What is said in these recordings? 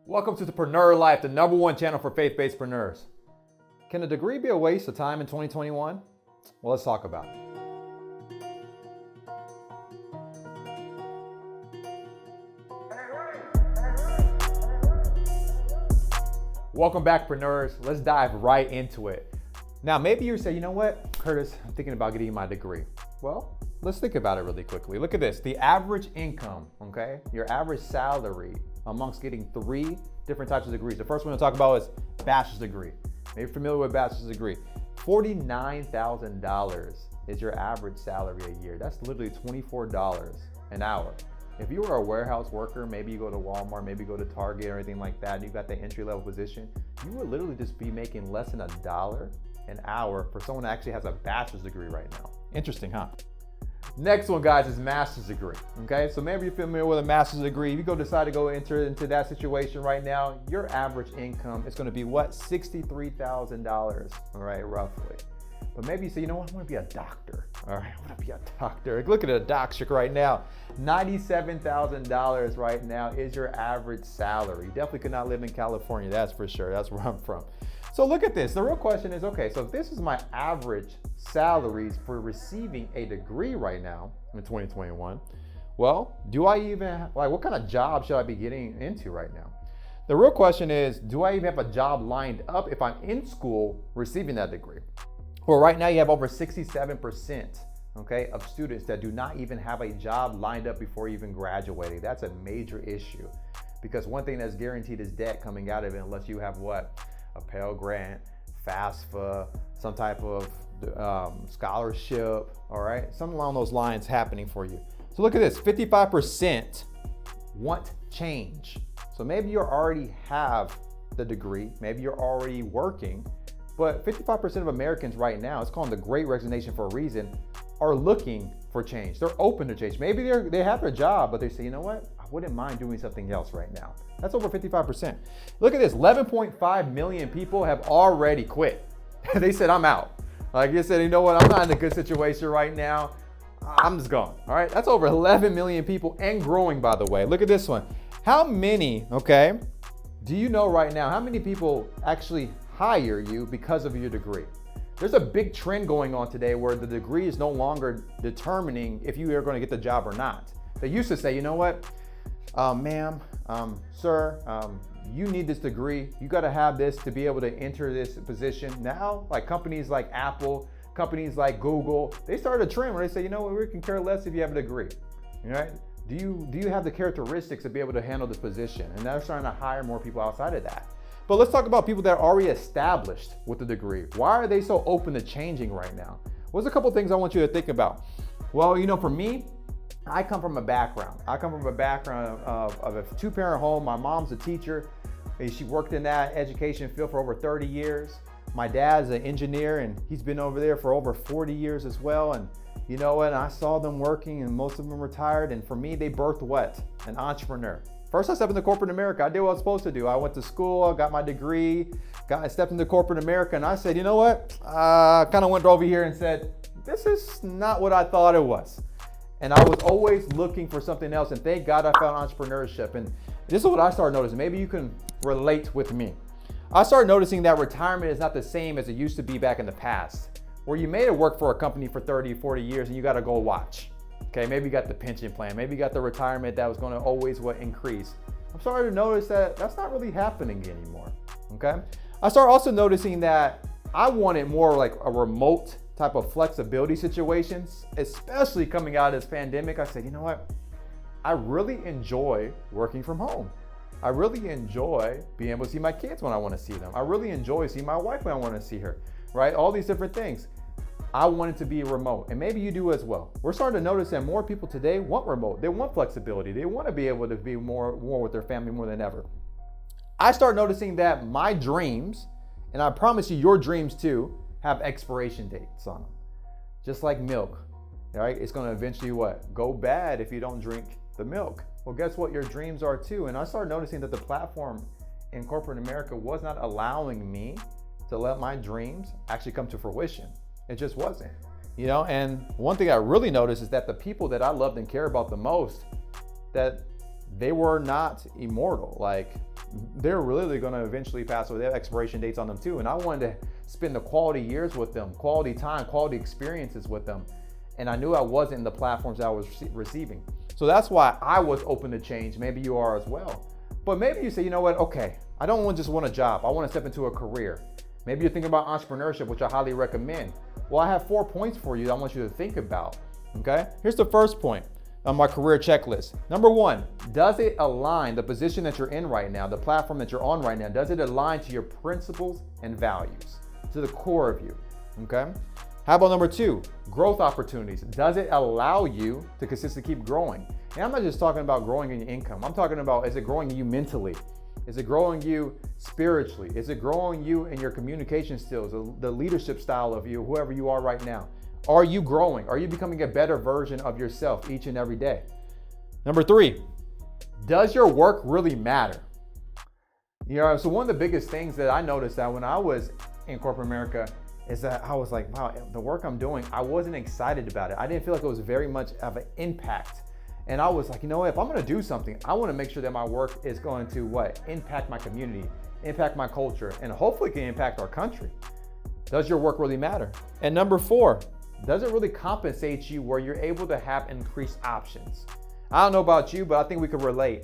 Welcome to the Preneur Life, the #1 channel for faith-based preneurs. Can a degree be a waste of time in 2021? Well, let's talk about it. Welcome back, Preneurs. Let's dive right into it. Now, maybe you say, you know what, Curtis, I'm thinking about getting my degree. Well, let's think about it really quickly. Look at this, the average income, okay? Your average salary amongst getting 3 different types of degrees. The first one to talk about is bachelor's degree. Maybe you're familiar with bachelor's degree. $49,000 is your average salary a year. That's literally $24 an hour. If you were a warehouse worker, maybe you go to Walmart, maybe you go to Target or anything like that, and you got that entry-level position, you would literally just be making less than $1 an hour for someone that actually has a bachelor's degree right now. Interesting, huh? Next one, guys, is master's degree, okay? So maybe you're familiar with a master's degree. If you decide to go enter into that situation right now, your average income is gonna be what? $63,000, all right, roughly. But maybe you say, you know what, I wanna be a doctor, all right? I wanna be a doctor. Look at a doctor right now. $97,000 right now is your average salary. You definitely could not live in California, that's for sure. That's where I'm from. So look at this. The real question is, okay, so if this is my average salaries for receiving a degree right now in 2021, well, do I even, what kind of job should I be getting into right now? The real question is, do I even have a job lined up if I'm in school receiving that degree? Well, right now you have over 67%, okay, of students that do not even have a job lined up before even graduating. That's a major issue because one thing that's guaranteed is debt coming out of it unless you have what? A Pell Grant, FAFSA, some type of scholarship, all right? Something along those lines happening for you. So look at this, 55% want change. So maybe you already have the degree, maybe you're already working, but 55% of Americans right now, it's called the Great Resignation for a reason, are looking for change. They're open to change. Maybe they have their job, but they say, you know what? I wouldn't mind doing something else right now. That's over 55%. Look at this, 11.5 million people have already quit. They said, I'm out. Like you said, you know what? I'm not in a good situation right now. I'm just gone, all right? That's over 11 million people and growing, by the way. Look at this one. How many, okay, do you know right now, how many people actually hire you because of your degree? There's a big trend going on today where the degree is no longer determining if you are going to get the job or not. They used to say, you know what, ma'am, sir, you need this degree. You got to have this to be able to enter this position. Now, like companies like Apple, companies like Google, they started a trend where they say, you know what, we can care less if you have a degree. All right? Do you have the characteristics to be able to handle this position? And they're starting to hire more people outside of that. But let's talk about people that are already established with a degree. Why are they so open to changing right now? Well, there's a couple things I want you to think about. Well, you know, for me, I come from a background. I come from a background of a 2-parent home. My mom's a teacher. She worked in that education field for over 30 years. My dad's an engineer and he's been over there for over 40 years as well. And you know what? I saw them working and most of them retired. And for me, they birthed what? An entrepreneur. First, I stepped into corporate America. I did what I was supposed to do. I went to school, I got my degree, I stepped into corporate America, and I said, you know what? I kind of went over here and said, this is not what I thought it was. And I was always looking for something else, and thank God I found entrepreneurship. And this is what I started noticing. Maybe you can relate with me. I started noticing that retirement is not the same as it used to be back in the past, where you made it work for a company for 30, 40 years, and you got to go watch. Okay, maybe you got the pension plan, maybe you got the retirement that was going to always increase. I'm starting to notice that that's not really happening anymore, okay? I started also noticing that I wanted more like a remote type of flexibility situations, especially coming out of this pandemic. I said, you know what? I really enjoy working from home. I really enjoy being able to see my kids when I want to see them. I really enjoy seeing my wife when I want to see her, right? All these different things. I want it to be remote, and maybe you do as well. We're starting to notice that more people today want remote. They want flexibility. They want to be able to be more with their family more than ever. I start noticing that my dreams, and I promise you your dreams too, have expiration dates on them. Just like milk, right? It's going to eventually what? Go bad if you don't drink the milk. Well, guess what? Your dreams are too. And I started noticing that the platform in corporate America was not allowing me to let my dreams actually come to fruition. It just wasn't, you know? And one thing I really noticed is that the people that I loved and care about the most, that they were not immortal. Like they're really going to eventually pass away. They have expiration dates on them too. And I wanted to spend the quality years with them, quality time, quality experiences with them. And I knew I wasn't in the platforms that I was receiving. So that's why I was open to change. Maybe you are as well. But maybe you say, you know what? Okay, I don't just want a job. I want to step into a career. Maybe you're thinking about entrepreneurship, which I highly recommend. Well, I have 4 points for you that I want you to think about. Okay? Here's the first point on my career checklist. Number 1, does it align, the position that you're in right now, the platform that you're on right now, does it align to your principles and values, to the core of you? Okay? How about number 2, growth opportunities? Does it allow you to consistently keep growing? And I'm not just talking about growing in your income. I'm talking about, is it growing you mentally? Is it growing you spiritually? Is it growing you in your communication skills, the leadership style of you, whoever you are right now? Are you growing? Are you becoming a better version of yourself each and every day? Number 3, does your work really matter? You know, so one of the biggest things that I noticed that when I was in corporate America is that I was like, wow, the work I'm doing, I wasn't excited about it. I didn't feel like it was very much of an impact. And I was like, you know what, if I'm gonna do something, I wanna make sure that my work is going to what? Impact my community, impact my culture, and hopefully can impact our country. Does your work really matter? And number 4, does it really compensate you where you're able to have increased options? I don't know about you, but I think we could relate.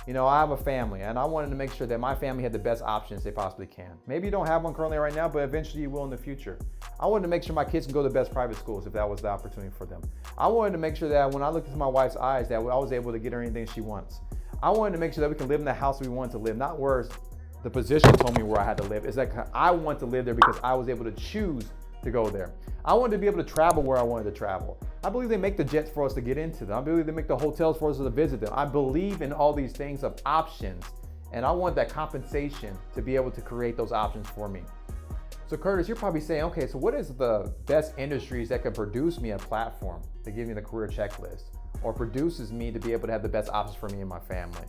You know, I have a family and I wanted to make sure that my family had the best options they possibly can. Maybe you don't have one currently right now, but eventually you will in the future. I wanted to make sure my kids can go to the best private schools if that was the opportunity for them. I wanted to make sure that when I looked into my wife's eyes that I was able to get her anything she wants. I wanted to make sure that we can live in the house we wanted to live, not where the position told me where I had to live. It's like I want to live there because I was able to choose to go there. I wanted to be able to travel where I wanted to travel. I believe they make the jets for us to get into them. I believe they make the hotels for us to visit them. I believe in all these things of options, and I want that compensation to be able to create those options for me. So Curtis, you're probably saying, okay, so what is the best industries that could produce me a platform to give me the career checklist or produces me to be able to have the best options for me and my family?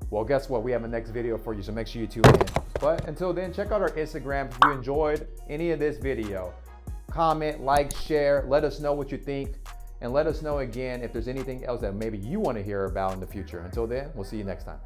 Well, guess what? We have a next video for you, so make sure you tune in. But until then, check out our Instagram. If you enjoyed any of this video, comment, like, share, let us know what you think, and let us know again if there's anything else that maybe you want to hear about in the future. Until then, we'll see you next time.